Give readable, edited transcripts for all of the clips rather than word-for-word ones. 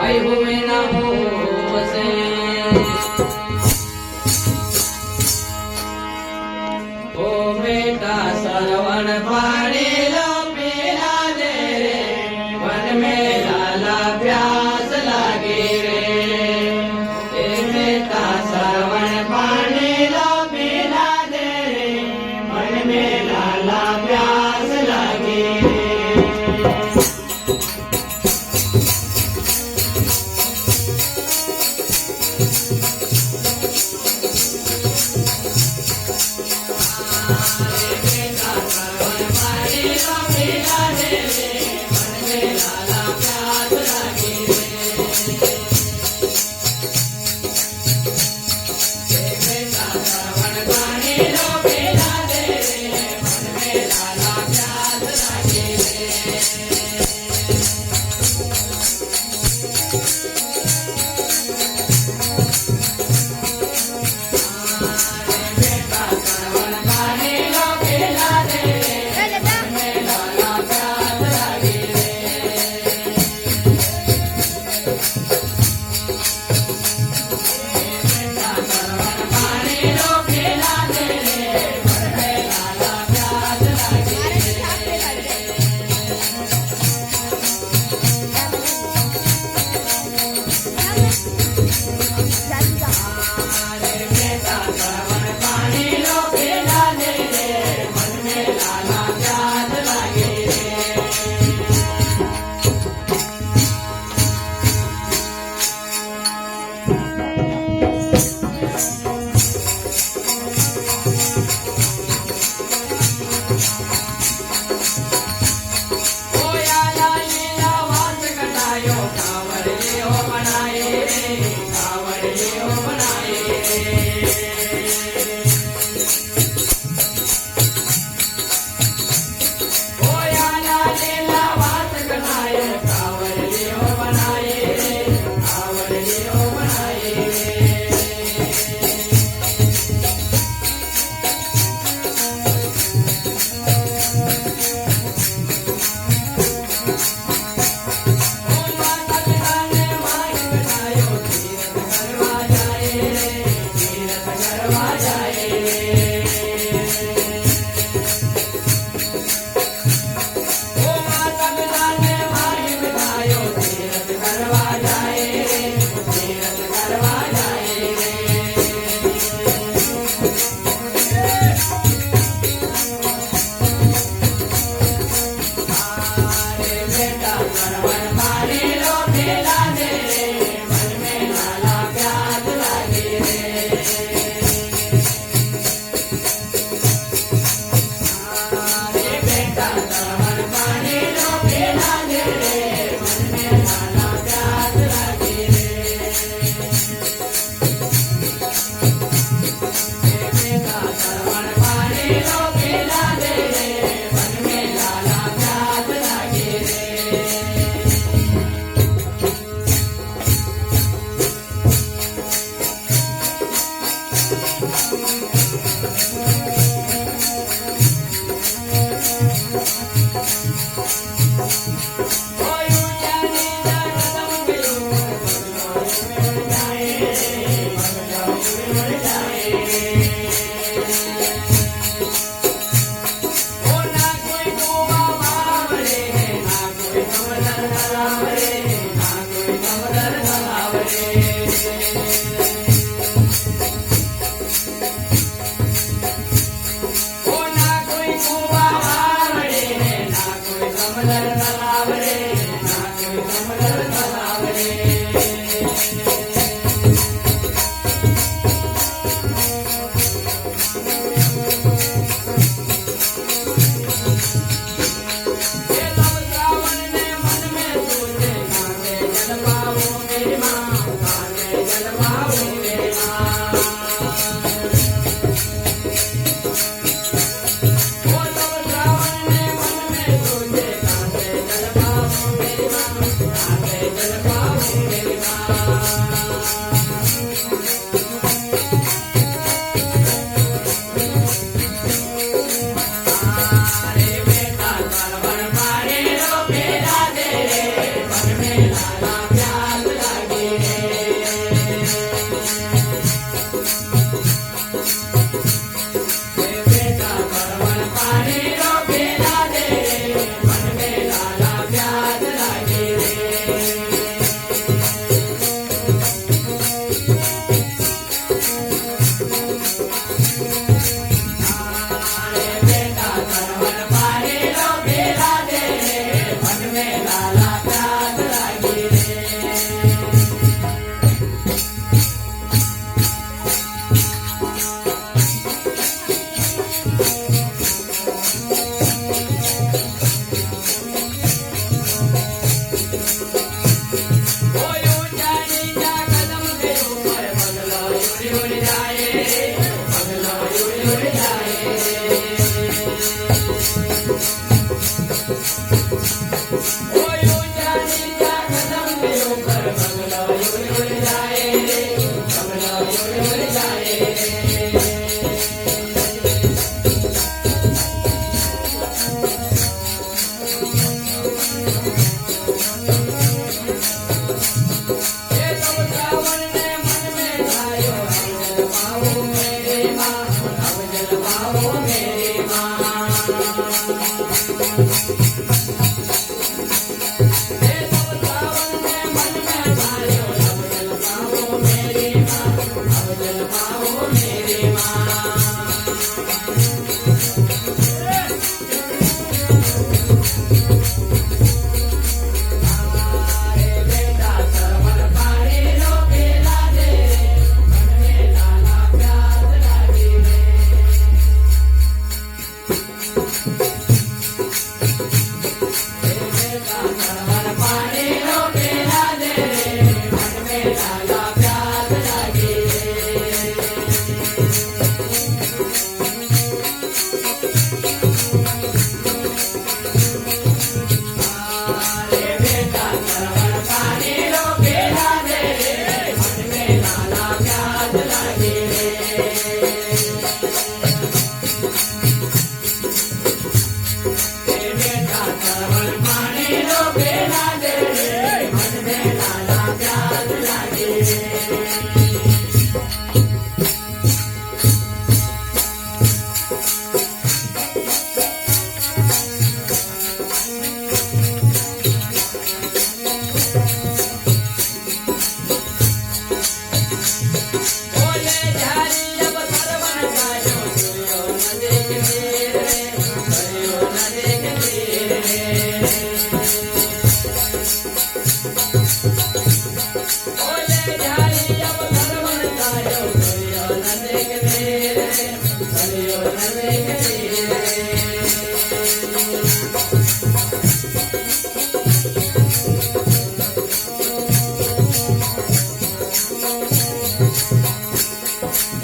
हुए न हो से ओ बेटा सरवण पाड़ेलो पेला दे रे वन में लाला प्यास लागे रे ए बेटा सरवण पाड़ेलो पेला दे रे वन में लाला प्यास लागे रे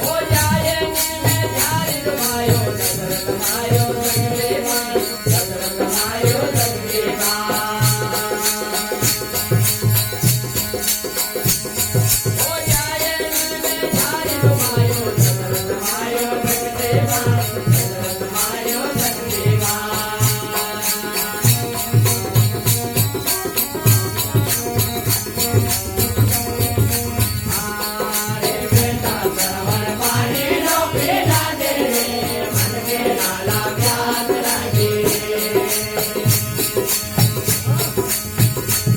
हो जाए में ध्यान रमायो दशरथ मायो जगदेवान दशरथ मायो जगदेवान हो जाए में ध्यान रमायो दशरथ मायो जगदेवान दशरथ मायो जगदेवान आरे बेटा श्रवण पाणी नो पेला दे रे मन में लाला प्यास लागे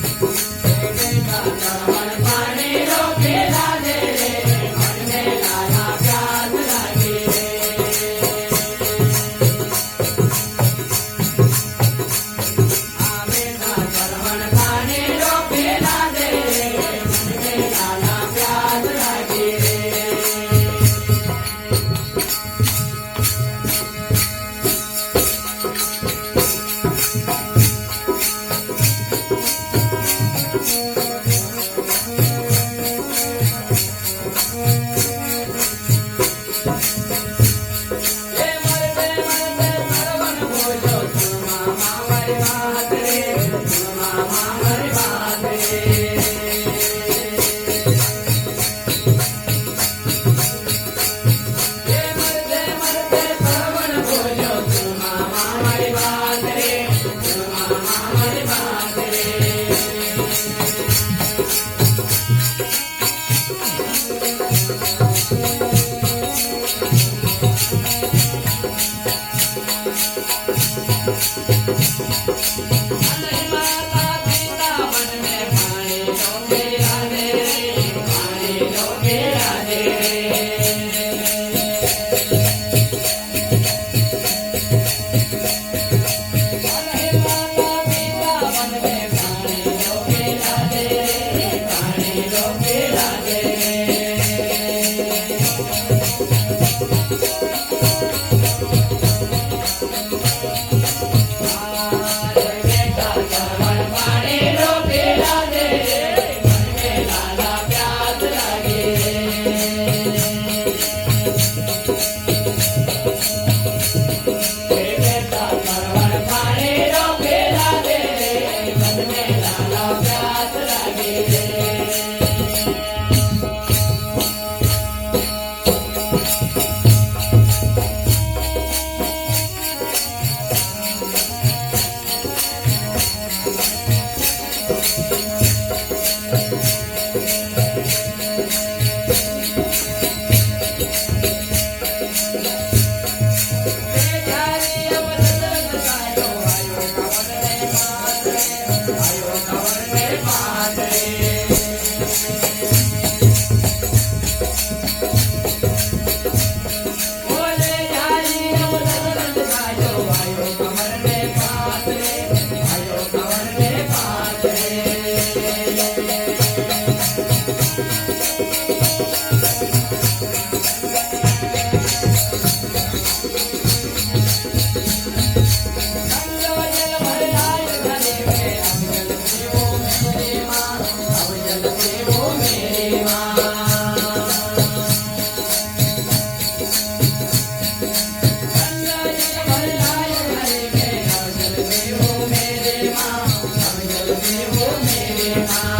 बेटा श्रवण पाणी नो पेला दे रे मन में लाला प्यास लागे आ बेटा श्रवण पाणी नो पेला दे रे मन में लाला प्यास लागे ये मरते मरते सरवन बोलो सुन मामा हमारी बात रे सुन मामा हमारी बात रे ये मरते मरते सरवन बोलो सुन मामा हमारी बात रे सुन मामा हमारी बात रे नहीं माता पिता मन में पानी लोगे राधे रे पानी लोगे राधे नहीं माता पिता मन में पानी लोगे राधे रे पानी लोगे राधे आरे बेटा श्रवण पाणी नो पेला दे रे मन में लाला प्यास लागे बेटा श्रवण पाणी नो पेला दे रे मन में लाला प्यास लागे बेचारी अब दशरथ सायो आयो कवन रे पास रे आयो कवन रे पास रे बोले जाई अब दशरथ सायो आयो कवन रे पास रे आयो कवन रे पास रे गंगा जल भर आए घरे में अब जल पीवो मेरी माँ अब जल पीवो मेरी माँ गंगा जल भर आए घरे में अब जल पीवो मेरी माँ अब जल पीवो मेरी माँ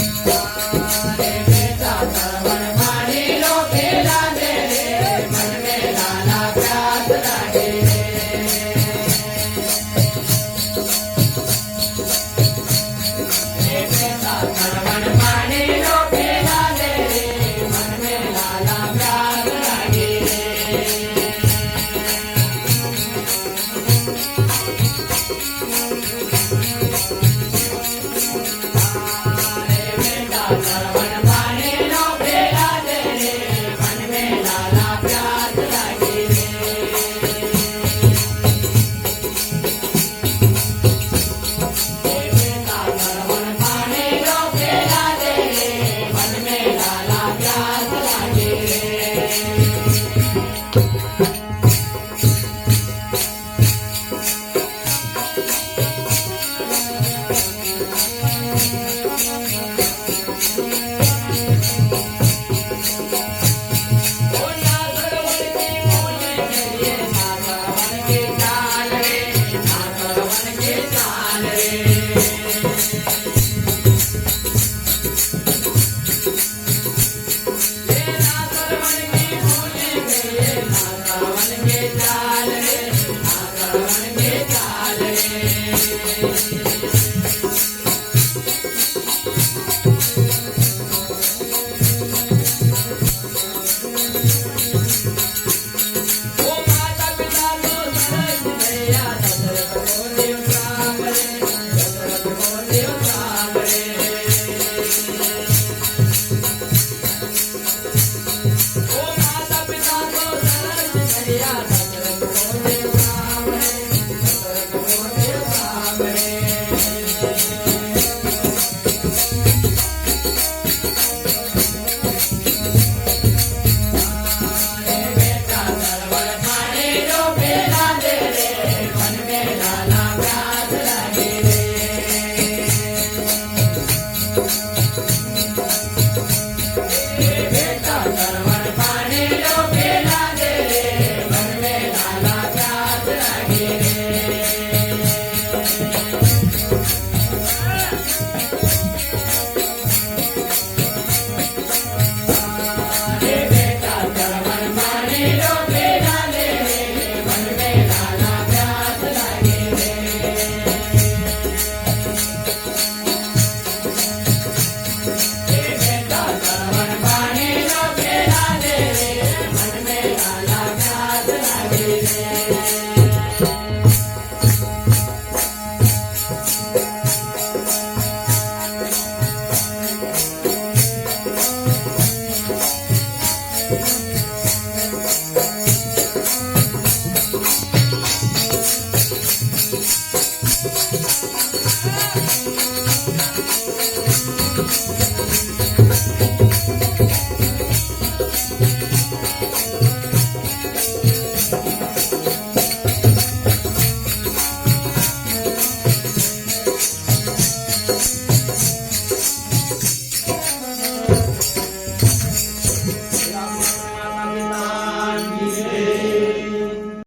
आरे बेटा श्रवण पाणी नो पेला दे रे मन में लाला प्यास लागे बेटा श्रवण पाणी नो पेला दे रे मन में लाला प्यास लागे रावण के चाल वो माता पिता को सरस भैया दशरथ को देव राम रे दशरथ को देव राम रे वो माता पिता को सरस भैया दशरथ को देव राम रे दशरथ को देव राम रे बेटा सरवर खाने जो बेला दे रे मन में लाला प्यास लगे रे बेटा सरवर खाने जो बेला दे रे मन में लाला प्यास लगे रे बेटा सरवर खाने जो बेला दे रे मन में लाला प्यास लगे रे बेटा सरवर खाने जो बेला दे रे मन में लाला प्यास लगे रे